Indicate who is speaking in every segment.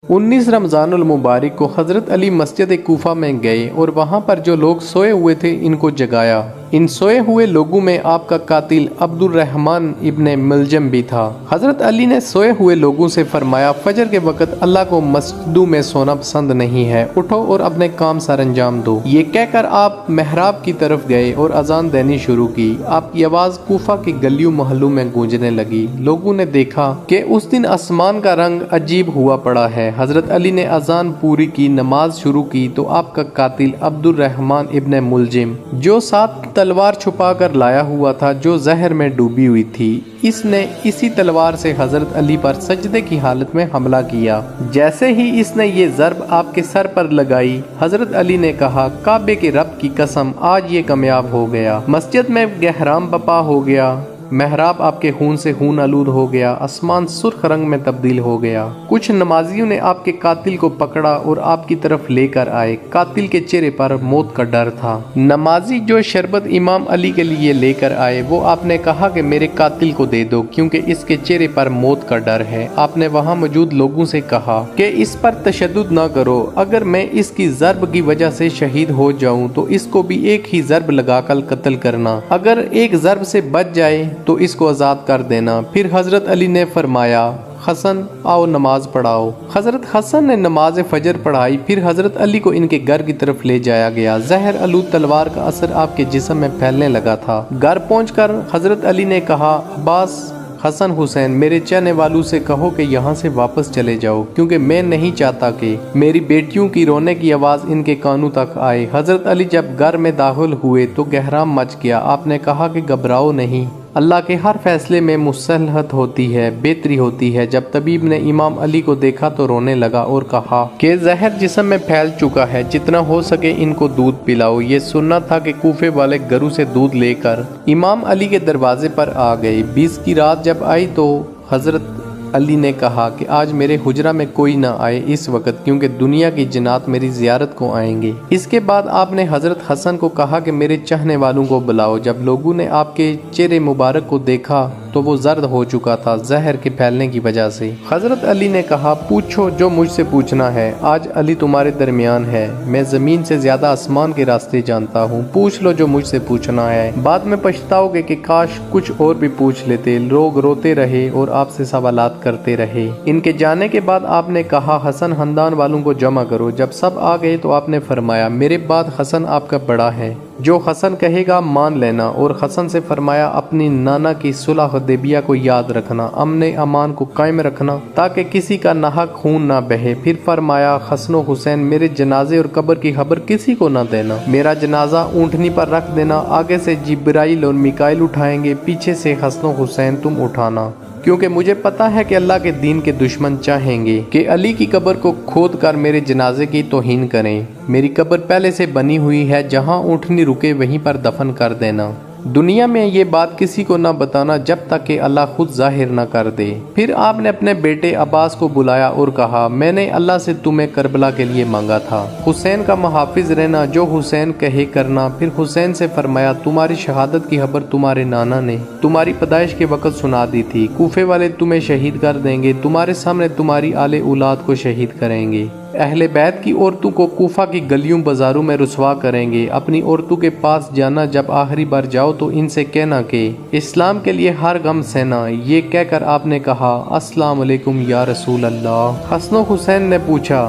Speaker 1: 19 रमज़ानुल मुबारक को हज़रत अली मस्जिद कूफा में गए और वहाँ पर जो लोग सोए हुए थे इनको जगाया। इन सोए हुए लोगों में आपका कातिल अब्दुर्रहमान इब्ने मुलजम भी था। हज़रत अली ने सोए हुए लोगों से फरमाया, फजर के वक़्त अल्लाह को मस्जिदों में सोना पसंद नहीं है, उठो और अपने काम सर अंजाम दो। ये कहकर आप महराब की तरफ गए और अजान देनी शुरू की। आपकी आवाज़ कूफा की गलियों मोहल्लों में गूंजने लगी। लोगों ने देखा कि उस दिन आसमान का रंग अजीब हुआ पड़ा है। हज़रत अली ने अजान पूरी की, नमाज शुरू की तो आपका कातिल अब्दुर्रहमान इब्ने मुलजिम, जो 7 तलवार छुपा कर लाया हुआ था, जो जहर में डूबी हुई थी, इसने इसी तलवार से हज़रत अली पर सजदे की हालत में हमला किया। जैसे ही इसने ये ज़र्ब आपके सर पर लगाई, हज़रत अली ने कहा, काबे के रब की कसम, आज ये कामयाब हो गया। मस्जिद में गहराम बपा हो गया। महराब आपके खून से खून आलूद हो गया। आसमान सुर्ख रंग में तब्दील हो गया। कुछ नमाजियों ने आपके कातिल को पकड़ा और आपकी तरफ लेकर आए। कातिल के चेहरे पर मौत का डर था। नमाजी जो शरबत इमाम अली के लिए लेकर आए, वो आपने कहा कि मेरे कातिल को दे दो, क्योंकि इसके चेहरे पर मौत का डर है। आपने वहाँ मौजूद लोगों से कहा कि इस पर तशद्दुद न करो, अगर मैं इसकी ज़र्ब की वजह से शहीद हो जाऊं तो इसको भी एक ही ज़र्ब लगाकर कत्ल करना। अगर एक ज़र्ब से बच जाए तो इसको आज़ाद कर देना। फिर हज़रत अली ने फरमाया, हसन आओ नमाज पढ़ाओ। हज़रत हसन ने नमाज फजर पढ़ाई। फिर हज़रत अली को इनके घर की तरफ ले जाया गया। जहर आलूद तलवार का असर आपके जिस्म में फैलने लगा था। घर पहुंचकर हज़रत अली ने कहा, अब्बास, हसन, हुसैन, मेरे चाहने वालों से कहो कि यहाँ से वापस चले जाओ, क्योंकि मैं नहीं चाहता कि मेरी बेटियों की रोने की आवाज़ इनके कानों तक आए। हज़रत अली जब घर में दाखिल हुए तो गहराम मच गया। आपने कहा कि घबराओ नहीं, अल्लाह के हर फैसले में मुसलहत होती है, बेहतरी होती है। जब तबीब ने इमाम अली को देखा तो रोने लगा और कहा कि जहर जिस्म में फैल चुका है, जितना हो सके इनको दूध पिलाओ। ये सुनना था कि कूफे वाले घरों से दूध लेकर इमाम अली के दरवाजे पर आ गए। 20 की रात जब आई तो हज़रत अली ने कहा कि आज मेरे हुजरा में कोई ना आए इस वक्त, क्योंकि दुनिया की जिन्नात मेरी जियारत को आएंगे। इसके बाद आपने हज़रत हसन को कहा कि मेरे चाहने वालों को बुलाओ। जब लोगों ने आपके चेहरे मुबारक को देखा तो वो जर्द हो चुका था जहर के फैलने की वजह से। हज़रत अली ने कहा, पूछो जो मुझसे पूछना है। आज अली तुम्हारे दरमियान है। मैं ज़मीन से ज़्यादा आसमान के रास्ते जानता हूँ। पूछ लो जो मुझसे पूछना है। बाद में पछताओगे कि काश कुछ और भी पूछ लेते। लोग रोते रहे और आपसे सवालात करते रहे। इनके जाने के बाद आपने कहा, हसन खानदान वालों को जमा करो। जब सब आ गए तो आपने फरमाया, मेरे बाद हसन आपका बड़ा है, जो हसन कहेगा मान लेना। और हसन से फरमाया, अपनी नाना की सुलह हुदैबिया को याद रखना, अमन अमान को कायम रखना, ताकि किसी का नाहक खून ना बहे। फिर फरमाया, हसन हुसैन, मेरे जनाजे और कब्र की खबर किसी को ना देना। मेरा जनाजा ऊँटनी पर रख देना। आगे से जिब्राइल और मिकाइल उठाएंगे, पीछे से हसन हुसैन तुम उठाना, क्योंकि मुझे पता है कि अल्लाह के दीन के दुश्मन चाहेंगे कि अली की कब्र को खोद कर मेरे जनाजे की तौहीन करें। मेरी कब्र पहले से बनी हुई है, जहां ऊँटनी रुके वहीं पर दफन कर देना। दुनिया में ये बात किसी को ना बताना जब तक कि अल्लाह खुद जाहिर ना कर दे। फिर आपने अपने बेटे अब्बास को बुलाया और कहा, मैंने अल्लाह से तुम्हें करबला के लिए मांगा था, हुसैन का मुहाफिज रहना, जो हुसैन कहे करना। फिर हुसैन से फरमाया, तुम्हारी शहादत की खबर तुम्हारे नाना ने तुम्हारी पैदाइश के वक्त सुना दी थी। कूफे वाले तुम्हें शहीद कर देंगे, तुम्हारे सामने तुम्हारी आले औलाद को शहीद करेंगे। अहले बैत की औरतों को कूफा की गलियों बाजारों में रुसवा करेंगे। अपनी औरतों के पास जाना, जब आखिरी बार जाओ तो इनसे कहना कि इस्लाम के लिए हर गम सहना। ये कहकर आपने कहा, अस्सलाम वालेकुम या रसूल अल्लाह। हसन हुसैन ने पूछा,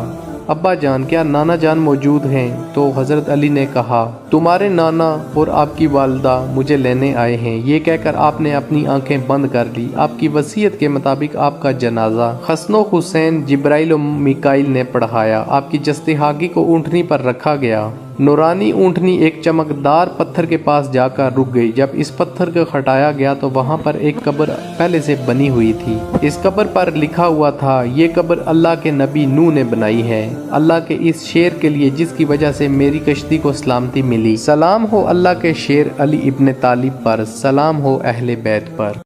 Speaker 1: अब्बा जान, क्या नाना जान मौजूद हैं? तो हज़रत अली ने कहा, तुम्हारे नाना और आपकी वालदा मुझे लेने आए हैं। ये कहकर आपने अपनी आंखें बंद कर ली। आपकी वसीयत के मुताबिक आपका जनाजा हसन हुसैन, जिब्राइल और मिकाइल ने पढ़ाया। आपकी जस्तिहागी को ऊँटनी पर रखा गया। नूरानी ऊँटनी एक चमकदार पत्थर के पास जाकर रुक गई। जब इस पत्थर को हटाया गया तो वहाँ पर एक कब्र पहले से बनी हुई थी। इस कब्र पर लिखा हुआ था, ये कब्र अल्लाह के नबी नूह ने बनाई है, अल्लाह के इस शेर के लिए जिसकी वजह से मेरी कश्ती को सलामती मिली। सलाम हो अल्लाह के शेर अली इब्ने तालिब पर, सलाम हो अहले बैत पर।